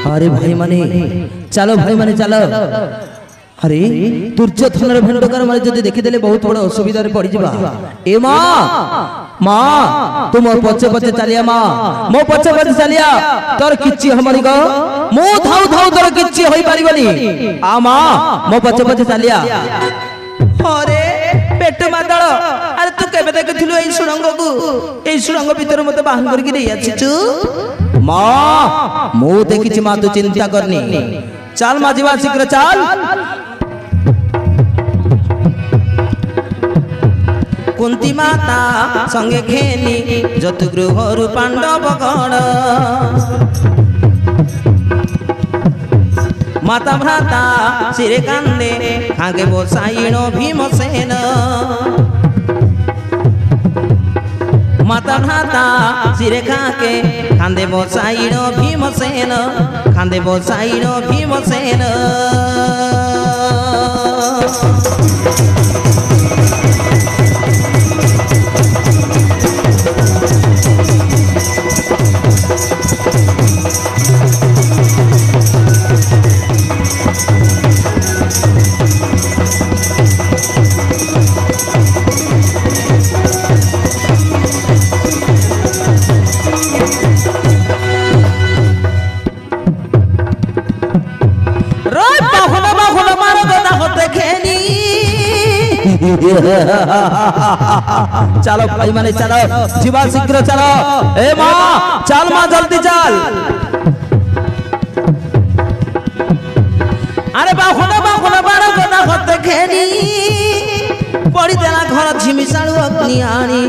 अरे भाई माने चलो भाई माने चलो। अरे दुर्योधन भेंडकार माने जदि देखि देले बहुत बड़ असुविधा रे पड़ी जिबा। ए मां मां तुम पछे पछे चलिया मां मो पछे पछे चलिया तोर किछि हमरी गो मो धाउ धाउ तोर किछि होई परिबनी आ मां मो पछे पछे चलिया। अरे पेट मादळ अरे तू केबे देखिथिलु ए सुरंग को ए सुरंग भीतर मते बाहन करके रे आछिचु मां मो देखिछि मां तू चिंता करनी चल मां जीवा शीघ्र चल। कुंती माता संगे खेनी जतुगृहरु पांडव गण माता भ्राता सिरे कांदे आगे बसाइण भीमसेन माता भ्राता सिरे खाके कांदे बसाइण भीमसेन कांदे बसाइण भीमसेन। चलो भाई माने चलो जीवा शीघ्र चलो। ए मां चल मां जल्दी चल। अरे बाहुना बारो गदा होते खेनी पड़ी देला घर झिमिसाळु अग्नि आनी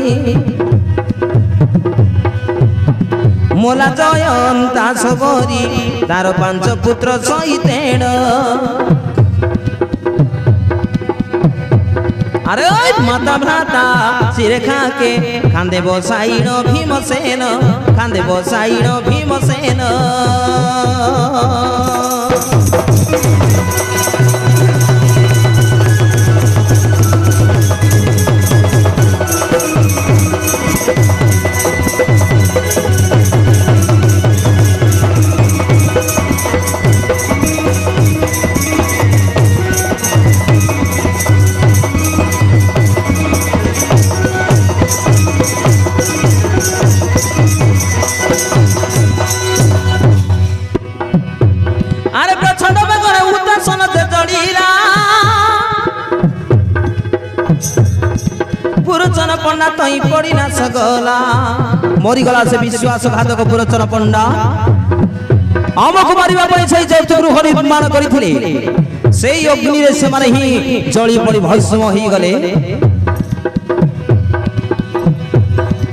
मोला जयंता सबरी तार पांच पुत्र सहितेण। अरे माता भ्राता सिरे खाके कांदे बसाइण भीमसेन कांदे बसाइण भीमसेन। पुरचन पंडा तई पड़ी ना सगला मरीगला से विश्वासघातक पुरचन पंडा आमको मारिबा पई छै जतुगृह निर्माण करिथिले सेई अग्नि रे से माने ही जळी पड़ी भस्म होई गले।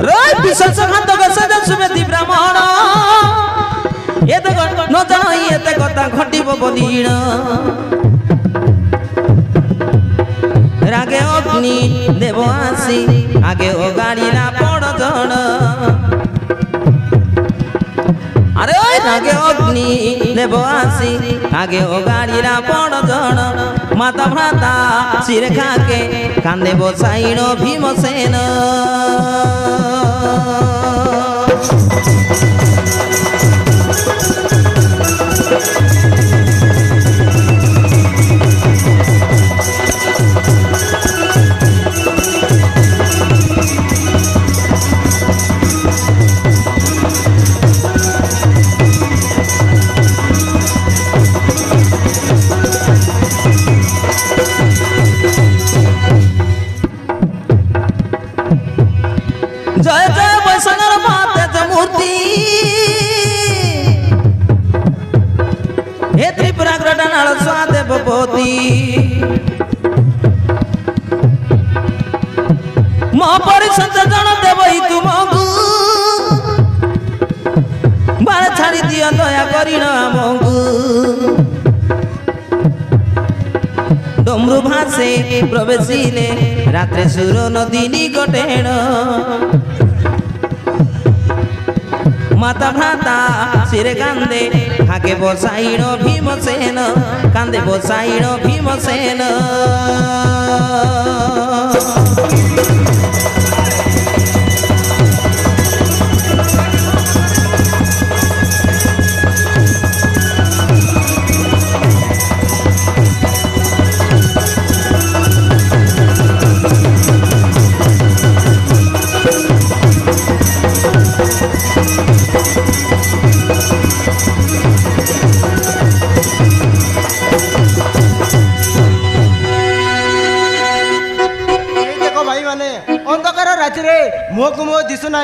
रे विश्वासघातक सदा सुमेति ब्राह्मण एते न जाई एते कथा घटिबो बोलीण रागे अग्नि देव आसी आगे ओ गाड़ीला पड़ जण। अरे रागे अग्नि देव आसी आगे ओ गाड़ीला पड़ जण माता भ्राता सिर खाके कांदे बसाइण भीमसेन। जय जय वैष्णव माते मूर्ति हे त्रिपुरा ग्रडनाल स्वादे भगवती महापरिषद जन देवई तुमको बाण छाड़ी दिया दया करिण आमको डमरू भासे प्रवेशिले रात्रे सुर नदी निकटेण মাতা ভ্রাতা শিরে কান্দে হাকে বসাইল ভীমসেন কান্দে বসাইল ভীমসেন मुह मुह दिशु ना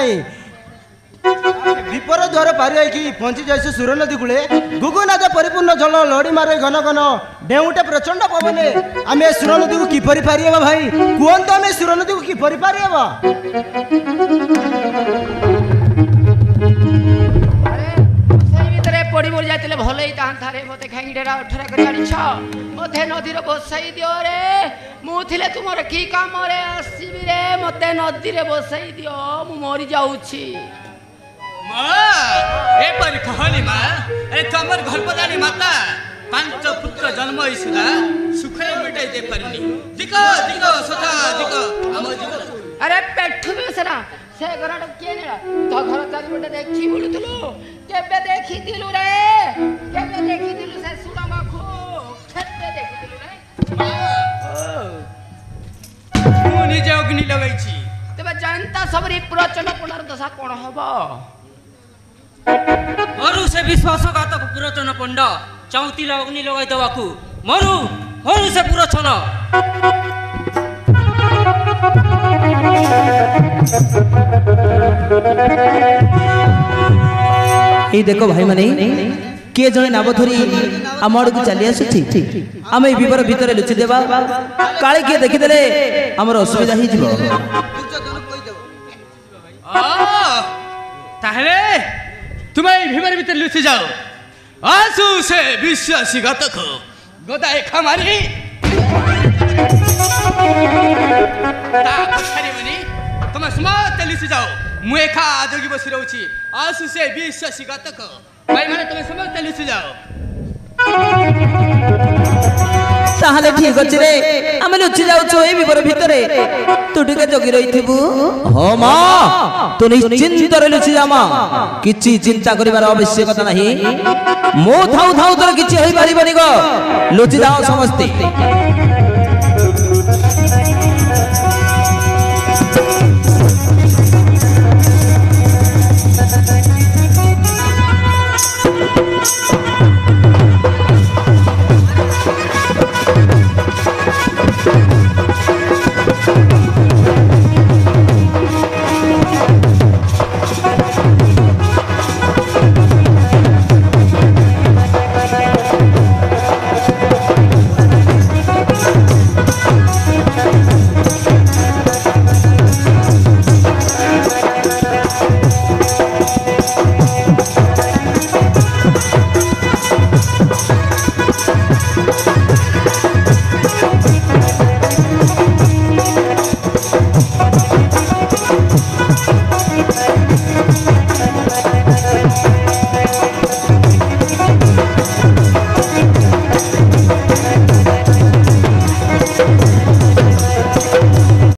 विपर द्वार पारि कि पहुंची जाइस सुर नदी कूले गुगुनाद परिपूर्ण जल लड़ी मारे घन घन डेउटे प्रचंड पवने आम सुर नदी को किपरि पारि भाई कहतु आम सुर नदी को किपरि पारि पड़ी मोर जाते भल ही रे मत कहीं डेरा अठरा कर मत नदीर बसाई दियो रे मुझे तुम कि कम रे आसबि रे मत नदी रे बसाई दियो मु मरी जाऊछि तमर गर्भधारी माता पांच पुत्र जन्म होइसुला सुखले मिटाई दे परनी दिको दिको सदा दिको हम दिको अरे पेठु बेसरा से घरट के नेला तो घर चारि बटे देखि बोलुतलु केबे देखि दिलु रे केबे देखि दिलु से सुरमा खो केबे देखि दिलु रे मु निजे अग्नि लगाई छी तबे जनता सबरी प्रचन पुनर दशा कोन हबो मरु से विश्वासघातक पुरचन पंड चौतिला अग्नि लगाई दवाकू मरु मरु से पुरचन ये देखो भाई माने किए जने नाबधरी आम आड़ को चली आसुची आम ए विवर भितर लुचि देबा काले किए देखि देले हमर असुविधा ही जीवो ताहले तुम ए विवर भितर लुचि जाओ आसु से विश्वासघातक गोदाए खमारी ता पछारी मनी तुम समात लुचि जाओ मु एका जोगी बसी रहउची आसु से विश्वासघातक भाई माने तुम समात लुचि जाओ ताहले ठीक अछि रे हम लुचि जाउ छो ए विवर भितरे तू टिके जोगी रहिथिबु हो मां तू निश्चिंत रे लुचि जा मां किछि चिंता करिवार आवश्यकता नाही मो थाउ थाउ तोर किछि होई पारिबनी गो लुचि जाओ समस्ते